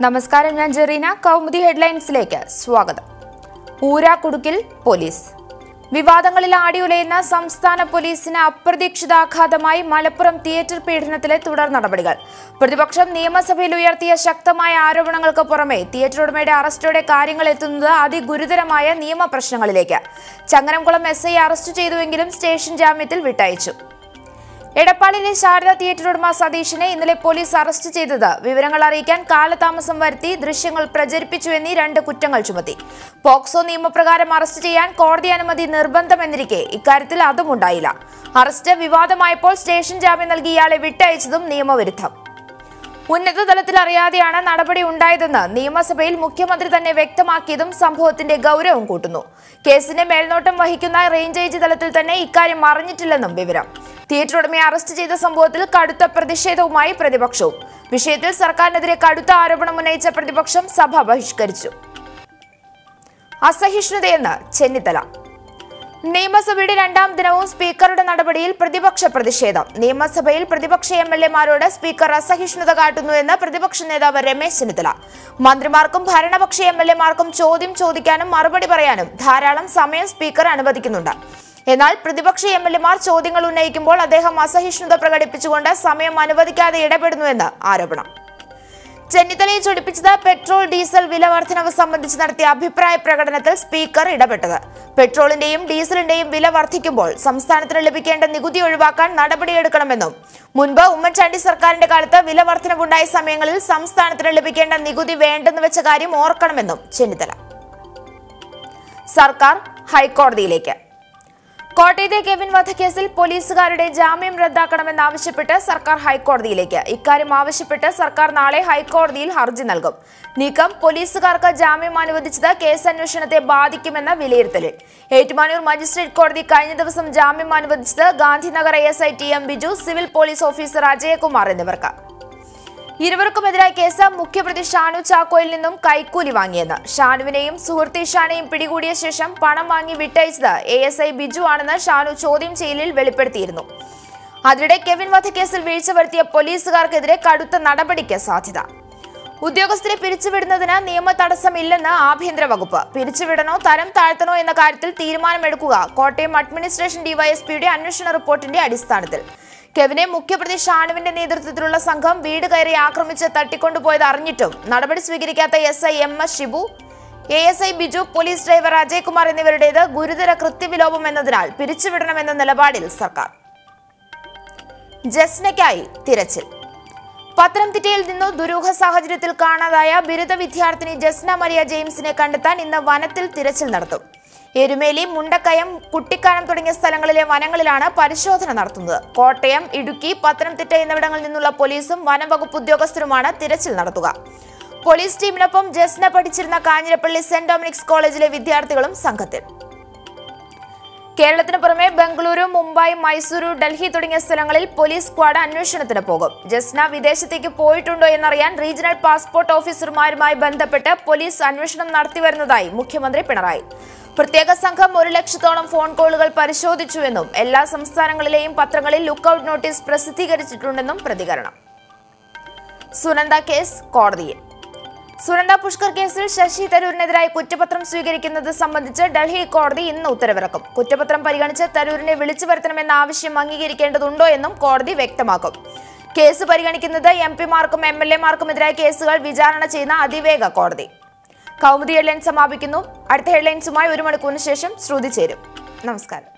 നമസ്കാരം, ഞാൻ ജെറീന. കൗമുദി ഹെഡ്ലൈൻസിലേക്ക് സ്വാഗതം. ഊരാക്കുടുക്കിൽ പോലീസ് വിവാദങ്ങളിൽ ആടിയുലയുന്ന സംസ്ഥാന പോലീസിന് അപ്രതീക്ഷിതാഘാതമായി മലപ്പുറം തിയേറ്റർ പീഡനത്തിലെ തുടർ നടപടികൾ. പ്രതിപക്ഷം നിയമസഭയിൽ ഉയർത്തിയ ശക്തമായ ആരോപണങ്ങൾക്ക് പുറമെ തിയേറ്റർ ഉടമയുടെ അറസ്റ്റോടെ കാര്യങ്ങൾ എത്തുന്നത് അതിഗുരുതരമായ നിയമപ്രശ്നങ്ങളിലേക്ക്. ചങ്ങരംകുളം SI അറസ്റ്റ് ചെയ്തുവെങ്കിലും സ്റ്റേഷൻ ജാമ്യത്തിൽ വിട്ടയച്ചു. എടപ്പാളിലെ ശാരദ തിയേറ്റർ ഉടമ സതീഷിനെ ഇന്നലെ പോലീസ് അറസ്റ്റ് ചെയ്തത് വിവരങ്ങൾ അറിയിക്കാൻ കാലതാമസം വരുത്തി ദൃശ്യങ്ങൾ പ്രചരിപ്പിച്ചുവെന്നീ 2 കുറ്റങ്ങൾ ചുമത്തി. പോക്സോ നിയമപ്രകാരം അറസ്റ്റ് ചെയ്യാൻ കോടതി അനുമതി നിർബന്ധമെന്നിരിക്കെ ഇക്കാര്യത്തിൽ അതും ഉണ്ടായില്ല. അറസ്റ്റ് വിവാദമായപ്പോൾ സ്റ്റേഷൻ ജാമ്യം നൽകി ഇയാളെ വിട്ടയച്ചതും നിയമവിരുദ്ധം. ഉന്നതതലത്തിൽ അറിയാതെയാണ് നടപടി ഉണ്ടായതെന്ന് നിയമസഭയിൽ മുഖ്യമന്ത്രി തന്നെ വ്യക്തമാക്കിയതും സംഭവത്തിന്റെ ഗൗരവം കൂട്ടുന്നു. കേസിന്റെ മേൽനോട്ടം വഹിക്കുന്ന റേഞ്ച് ഏജ് തലത്തിൽ തന്നെ ഇക്കാര്യം അറിഞ്ഞിട്ടില്ലെന്നും വിവരം. തിയേറ്റർ ഉടമയെ അറസ്റ്റ് ചെയ്ത സംഭവത്തിൽ കടുത്ത പ്രതിഷേധവുമായി പ്രതിപക്ഷവും. വിഷയത്തിൽ സർക്കാരിനെതിരെ കടുത്ത ആരോപണം ഉന്നയിച്ച പ്രതിപക്ഷം സഭ ബഹിഷ്കരിച്ചു. അസഹിഷ്ണുതയെന്ന് ചെന്നിത്തല. നിയമസഭയുടെ 2ാം ദിനവും സ്പീക്കറുടെ നടപടിയിൽ പ്രതിപക്ഷ പ്രതിഷേധം. നിയമസഭയിൽ പ്രതിപക്ഷ MLA-മാരോട് സ്പീക്കർ അസഹിഷ്ണുത കാട്ടുന്നുവെന്ന് പ്രതിപക്ഷ നേതാവ് രമേശ് ചെന്നിത്തല. മന്ത്രിമാർക്കും ഭരണപക്ഷ MLA-മാർക്കും ചോദ്യം ചോദിക്കാനും മറുപടി പറയാനും ധാരാളം സമയം സ്പീക്കർ അനുവദിക്കുന്നുണ്ട്. എന്നാൽ പ്രതിപക്ഷ MLA-മാർ ചോദ്യങ്ങൾ ഉന്നയിക്കുമ്പോൾ അദ്ദേഹം അസഹിഷ്ണുത പ്രകടിപ്പിച്ചുകൊണ്ട് സമയം അനുവദിക്കാതെ ഇടപെടുന്നുവെന്ന് ആരോപണം. ചെന്നിത്തലയെ ചൊടിപ്പിച്ചത് പെട്രോൾ ഡീസൽ വില വർധനവ് സംബന്ധിച്ച് നടത്തിയ അഭിപ്രായ പ്രകടനത്തിൽ സ്പീക്കർ ഇടപെട്ടത്. പെട്രോളിന്റെയും ഡീസലിന്റെയും വില വർദ്ധിക്കുമ്പോൾ സംസ്ഥാനത്തിന് ലഭിക്കേണ്ട നികുതി ഒഴിവാക്കാൻ നടപടിയെടുക്കണമെന്നും മുൻപ് ഉമ്മൻചാണ്ടി സർക്കാരിന്റെ കാലത്ത് വില വർധനവുണ്ടായ സമയങ്ങളിൽ സംസ്ഥാനത്തിന് ലഭിക്കേണ്ട നികുതി വേണ്ടെന്ന് വെച്ച കാര്യം ഓർക്കണമെന്നും ചെന്നിത്തല. സർക്കാർ ഹൈക്കോടതിയിലേക്ക്. കോട്ടയത്തെ കെവിൻ വധക്കേസിൽ പോലീസുകാരുടെ ജാമ്യം റദ്ദാക്കണമെന്നാവശ്യപ്പെട്ട് സർക്കാർ ഹൈക്കോടതിയിലേക്ക്. ഇക്കാര്യം ആവശ്യപ്പെട്ട് സർക്കാർ നാളെ ഹൈക്കോടതിയിൽ ഹർജി നൽകും. നീക്കം പോലീസുകാർക്ക് ജാമ്യം അനുവദിച്ചത് കേസ് അന്വേഷണത്തെ ബാധിക്കുമെന്ന വിലയിരുത്തലിൽ. ഏറ്റുമാനൂർ മജിസ്ട്രേറ്റ് കോടതി കഴിഞ്ഞ ദിവസം ജാമ്യം അനുവദിച്ചത് Gandhinagar ASI TM Biju, civil police officer Ajayakumar എന്നിവർക്ക്. ഇരുവർക്കുമെതിരായ കേസ് മുഖ്യപ്രതി ഷാനു ചാക്കോയിൽ നിന്നും കൈക്കൂലി വാങ്ങിയെന്ന്. ഷാനുവിനെയും സുഹൃത്ത് ഇഷാനെയും പിടികൂടിയ ശേഷം പണം വാങ്ങി വിട്ടയച്ചത് ASI ബിജു ആണെന്ന് ഷാനു ചോദ്യം ചെയ്യലിൽ വെളിപ്പെടുത്തിയിരുന്നു. അതിനിടെ കെവിൻ വധക്കേസിൽ വീഴ്ച വരുത്തിയ പോലീസുകാർക്കെതിരെ കടുത്ത നടപടിക്ക് സാധ്യത. ഉദ്യോഗസ്ഥരെ പിരിച്ചുവിടുന്നതിന് നിയമ തടസ്സമില്ലെന്ന് ആഭ്യന്തര വകുപ്പ്. പിരിച്ചുവിടണോ തരം താഴ്ത്തണോ എന്ന കാര്യത്തിൽ തീരുമാനമെടുക്കുക കോട്ടയം അഡ്മിനിസ്ട്രേഷൻ DYSPയുടെ അന്വേഷണ റിപ്പോർട്ടിന്റെ അടിസ്ഥാനത്തിൽ. കെവിനെ മുഖ്യപ്രതി ഷാനുവിന്റെ നേതൃത്വത്തിലുള്ള സംഘം വീട് കയറി ആക്രമിച്ച് തട്ടിക്കൊണ്ടുപോയത് അറിഞ്ഞിട്ടും നടപടി സ്വീകരിക്കാത്ത SI MS Shibu, ASI Biju, police driver Ajaykumar എന്നിവരുടേത് ഗുരുതര കൃത്യവിലോപം എന്നതിനാൽ പിരിച്ചുവിടണമെന്ന നിലപാടിൽ സർക്കാർ. ജസ്നയ്ക്കായി തിരച്ചിൽ. പത്തനംതിട്ടയിൽ നിന്നു ദുരൂഹ സാഹചര്യത്തിൽ കാണാതായ ബിരുദ വിദ്യാർത്ഥിനി ജസ്ന മരിയ ജെയിംസിനെ കണ്ടെത്താൻ ഇന്ന് വനത്തിൽ തിരച്ചിൽ നടത്തും. എരുമേലി, മുണ്ടക്കയം, കുട്ടിക്കാനം തുടങ്ങിയ സ്ഥലങ്ങളിലെ വനങ്ങളിലാണ് പരിശോധന നടത്തുന്നത്. കോട്ടയം, ഇടുക്കി, പത്തനംതിട്ട എന്നിവിടങ്ങളിൽ നിന്നുള്ള പോലീസും വനംവകുപ്പ് ഉദ്യോഗസ്ഥരുമാണ് തിരച്ചിൽ നടത്തുക. പോലീസ് ടീമിനൊപ്പം ജസ്ന പഠിച്ചിരുന്ന കാഞ്ഞിരപ്പള്ളി സെന്റ് ഡൊമിനിക്സ് കോളേജിലെ വിദ്യാർത്ഥികളും സംഘത്തിൽ. കേരളത്തിന് പുറമെ ബംഗളൂരു, മുംബൈ, മൈസൂരു, ഡൽഹി തുടങ്ങിയ സ്ഥലങ്ങളിൽ പോലീസ് സ്ക്വാഡ് അന്വേഷണത്തിന് പോകും. ജസ്ന വിദേശത്തേക്ക് പോയിട്ടുണ്ടോ എന്നറിയാൻ റീജിയണൽ പാസ്പോർട്ട് ഓഫീസർമാരുമായി ബന്ധപ്പെട്ട് പോലീസ് അന്വേഷണം നടത്തിവരുന്നതായി മുഖ്യമന്ത്രി പിണറായി. പ്രത്യേക സംഘം 1 ലക്ഷത്തോളം ഫോൺ കോളുകൾ പരിശോധിച്ചുവെന്നും എല്ലാ സംസ്ഥാനങ്ങളിലെയും പത്രങ്ങളിൽ ലുക്കൌട്ട് നോട്ടീസ് പ്രസിദ്ധീകരിച്ചിട്ടുണ്ടെന്നും പ്രതികരണം. സുനന്ദ കേസ് കോടതിയിൽ. സുനന്ദ പുഷ്കർ കേസിൽ ശശി തരൂരിനെതിരായി കുറ്റപത്രം സ്വീകരിക്കുന്നത് സംബന്ധിച്ച് ഡൽഹി കോടതി ഇന്ന് ഉത്തരവിറക്കും. കുറ്റപത്രം പരിഗണിച്ച് തരൂരിനെ വിളിച്ചു വരുത്തണമെന്ന ആവശ്യം അംഗീകരിക്കേണ്ടതുണ്ടോ എന്നും കോടതി വ്യക്തമാക്കും. കേസ് പരിഗണിക്കുന്നത് MP-മാർക്കും MLA-മാർക്കുമെതിരായ കേസുകൾ വിചാരണ ചെയ്യുന്ന അതിവേഗ കോടതി. കൗമുദി ഹെഡ്ലൈൻസ് സമാപിക്കുന്നു. അടുത്ത ഹെഡ്ലൈൻസുമായി 1 മണിക്കൂറിന് ശേഷം ശ്രുതി ചേരും. നമസ്കാരം.